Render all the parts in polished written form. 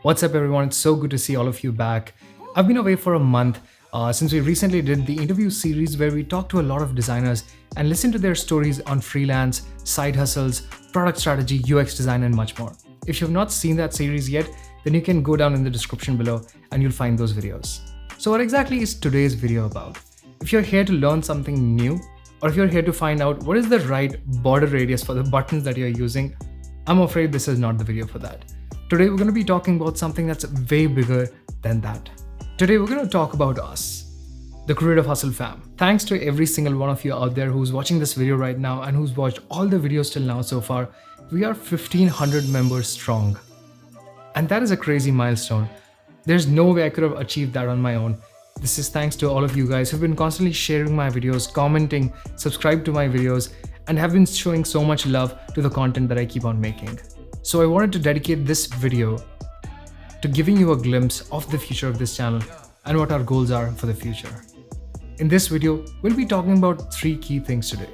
What's up, everyone? It's so good to see all of you back. I've been away for a month since we recently did the interview series where we talked to a lot of designers and listened to their stories on freelance, side hustles, product strategy, UX design, and much more. If you've not seen that series yet, then you can go down in the description below and you'll find those videos. So what exactly is today's video about? If you're here to learn something new, or if you're here to find out what is the right border radius for the buttons that you're using, I'm afraid this is not the video for that. Today we're going to be talking about something that's way bigger than that. Today we're going to talk about us, the Creative Hustle fam. Thanks to every single one of you out there who's watching this video right now and who's watched all the videos till now so far. We are 1,500 members strong. And that is a crazy milestone. There's no way I could have achieved that on my own. This is thanks to all of you guys who've been constantly sharing my videos, commenting, subscribe to my videos, and have been showing so much love to the content that I keep on making. So I wanted to dedicate this video to giving you a glimpse of the future of this channel and what our goals are for the future. In this video, we'll be talking about three key things today.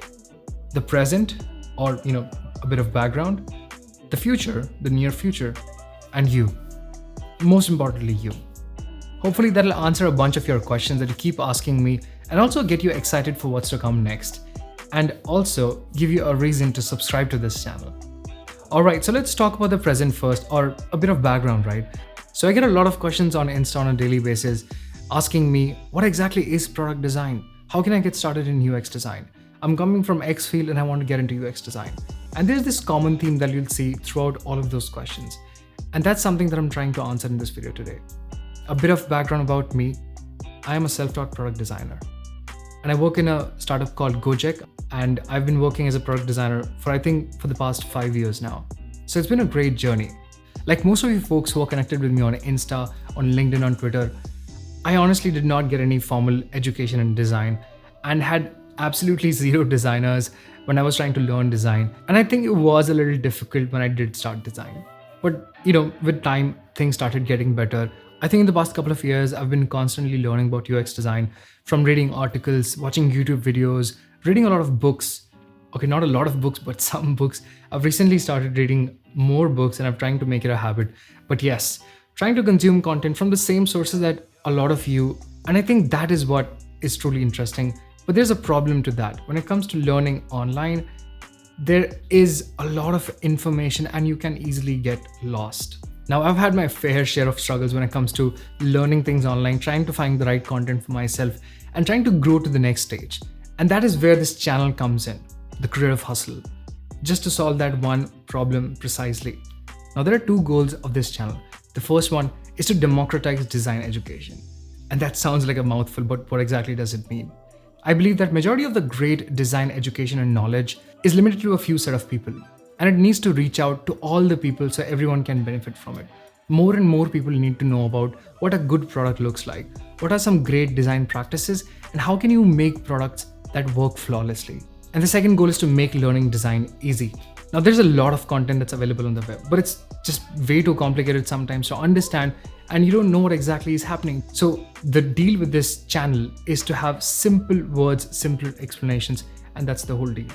The present, or a bit of background, the future, the near future, and you. Most importantly, you. Hopefully that'll answer a bunch of your questions that you keep asking me and also get you excited for what's to come next, and also give you a reason to subscribe to this channel. Alright, so let's talk about the present first, or a bit of background, right? So I get a lot of questions on Insta on a daily basis asking me, what exactly is product design? How can I get started in UX design? I'm coming from X field and I want to get into UX design. And there's this common theme that you'll see throughout all of those questions. And that's something that I'm trying to answer in this video today. A bit of background about me. I am a self-taught product designer. And I work in a startup called Gojek, and I've been working as a product designer for the past 5 years now. So it's been a great journey. Like most of you folks who are connected with me on Insta, on LinkedIn, on Twitter, I honestly did not get any formal education in design and had absolutely zero designers when I was trying to learn design. And I think it was a little difficult when I did start design. But with time, things started getting better. I think in the past couple of years, I've been constantly learning about UX design, from reading articles, watching YouTube videos, reading a lot of books. Okay, not a lot of books, but some books. I've recently started reading more books and I'm trying to make it a habit. But yes, trying to consume content from the same sources that a lot of you, and I think that is what is truly interesting. But there's a problem to that. When it comes to learning online, there is a lot of information and you can easily get lost. Now, I've had my fair share of struggles when it comes to learning things online, trying to find the right content for myself and trying to grow to the next stage. And that is where this channel comes in, the Creative Hustle, just to solve that one problem precisely. Now, there are two goals of this channel. The first one is to democratize design education. And that sounds like a mouthful, but what exactly does it mean? I believe that majority of the great design education and knowledge is limited to a few set of people. And it needs to reach out to all the people so everyone can benefit from it. More and more people need to know about what a good product looks like, what are some great design practices, and how can you make products that work flawlessly. And the second goal is to make learning design easy. Now, there's a lot of content that's available on the web, but it's just way too complicated sometimes to understand and you don't know what exactly is happening. So the deal with this channel is to have simple words, simple explanations, and that's the whole deal.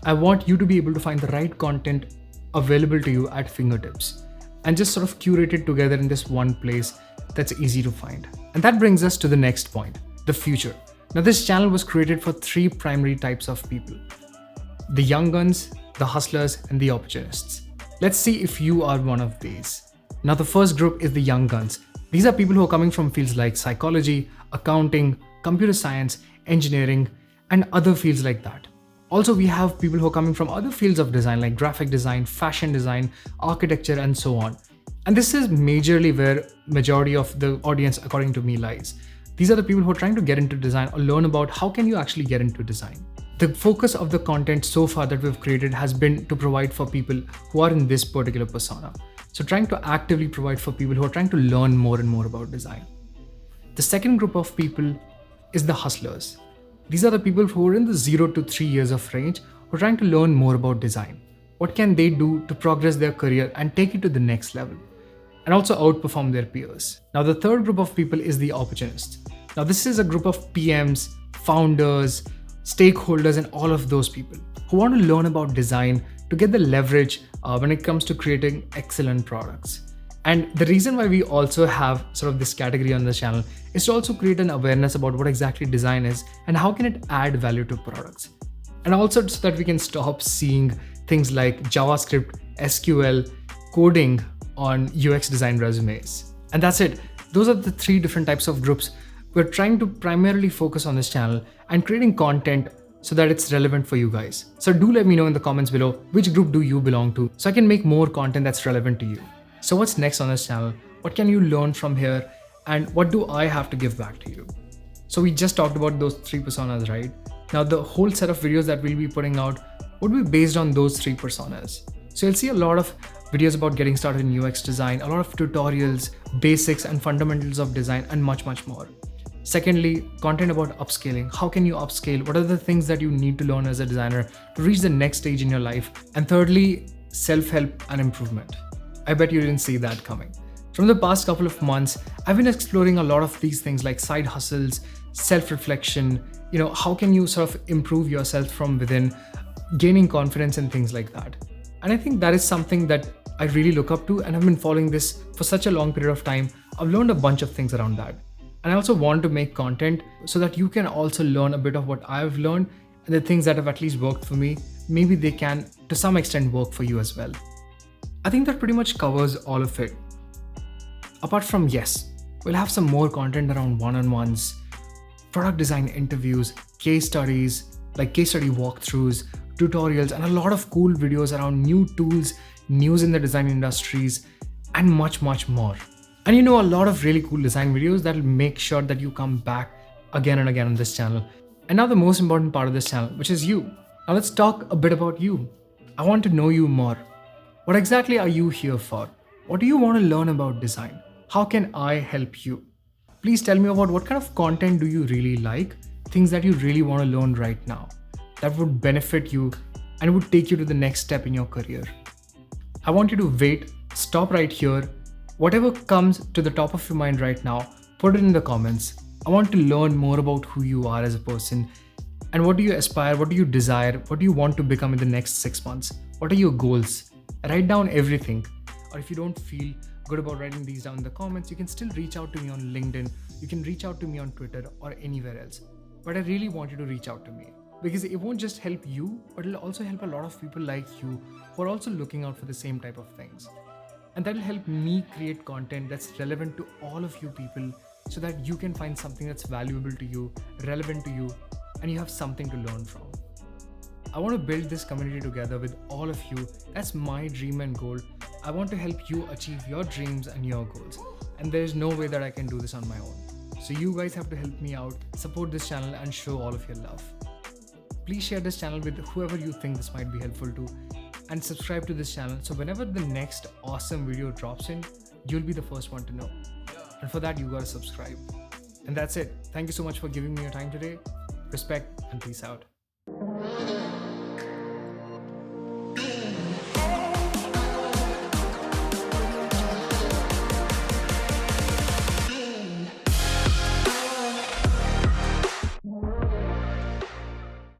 I want you to be able to find the right content available to you at fingertips and just sort of curate it together in this one place that's easy to find. And that brings us to the next point, the future. Now, this channel was created for three primary types of people: the young guns, the hustlers, and the opportunists. Let's see if you are one of these. Now, the first group is the young guns. These are people who are coming from fields like psychology, accounting, computer science, engineering, and other fields like that. Also, we have people who are coming from other fields of design like graphic design, fashion design, architecture, and so on. And this is majorly where majority of the audience, according to me, lies. These are the people who are trying to get into design or learn about how can you actually get into design. The focus of the content so far that we've created has been to provide for people who are in this particular persona. So trying to actively provide for people who are trying to learn more and more about design. The second group of people is the hustlers. These are the people who are in the 0 to 3 years of range who are trying to learn more about design. What can they do to progress their career and take it to the next level? And also outperform their peers. Now, the third group of people is the opportunists. Now, this is a group of PMs, founders, stakeholders, and all of those people who want to learn about design to get the leverage when it comes to creating excellent products. And the reason why we also have sort of this category on the channel is to also create an awareness about what exactly design is and how can it add value to products. And also so that we can stop seeing things like JavaScript, SQL, coding on UX design resumes. And that's it. Those are the 3 different types of groups. We're trying to primarily focus on this channel and creating content so that it's relevant for you guys. So do let me know in the comments below, which group do you belong to so I can make more content that's relevant to you. So what's next on this channel? What can you learn from here? And what do I have to give back to you? So we just talked about those 3 personas, right? Now the whole set of videos that we'll be putting out would be based on those 3 personas. So you'll see a lot of videos about getting started in UX design, a lot of tutorials, basics and fundamentals of design, and much, much more. Secondly, content about upscaling. How can you upscale? What are the things that you need to learn as a designer to reach the next stage in your life? And thirdly, self-help and improvement. I bet you didn't see that coming. From the past couple of months, I've been exploring a lot of these things like side hustles, self-reflection, how can you sort of improve yourself from within, gaining confidence and things like that. And I think that is something that I really look up to, and I've been following this for such a long period of time. I've learned a bunch of things around that. And I also want to make content so that you can also learn a bit of what I've learned and the things that have at least worked for me. Maybe they can, to some extent, work for you as well. I think that pretty much covers all of it. Apart from, yes, we'll have some more content around one-on-ones, product design interviews, case studies, like case study walkthroughs, tutorials, and a lot of cool videos around new tools, news in the design industries, and much, much more. And a lot of really cool design videos that will make sure that you come back again and again on this channel. And now the most important part of this channel, which is you. Now let's talk a bit about you. I want to know you more. What exactly are you here for? What do you want to learn about design? How can I help you? Please tell me about what kind of content do you really like, things that you really want to learn right now that would benefit you and would take you to the next step in your career. I want you to wait, stop right here. Whatever comes to the top of your mind right now, put it in the comments. I want to learn more about who you are as a person and what do you aspire, what do you desire, what do you want to become in the next 6 months? What are your goals? Write down everything. Or if you don't feel good about writing these down in the comments, you can still reach out to me on LinkedIn. You can reach out to me on Twitter or anywhere else. But I really want you to reach out to me because it won't just help you, but it'll also help a lot of people like you who are also looking out for the same type of things. And that'll help me create content that's relevant to all of you people so that you can find something that's valuable to you, relevant to you, and you have something to learn from. I want to build this community together with all of you. That's my dream and goal. I want to help you achieve your dreams and your goals. And there's no way that I can do this on my own. So you guys have to help me out, support this channel, and show all of your love. Please share this channel with whoever you think this might be helpful to, and subscribe to this channel so whenever the next awesome video drops in, you'll be the first one to know. And for that, you gotta subscribe. And that's it. Thank you so much for giving me your time today. Respect and peace out.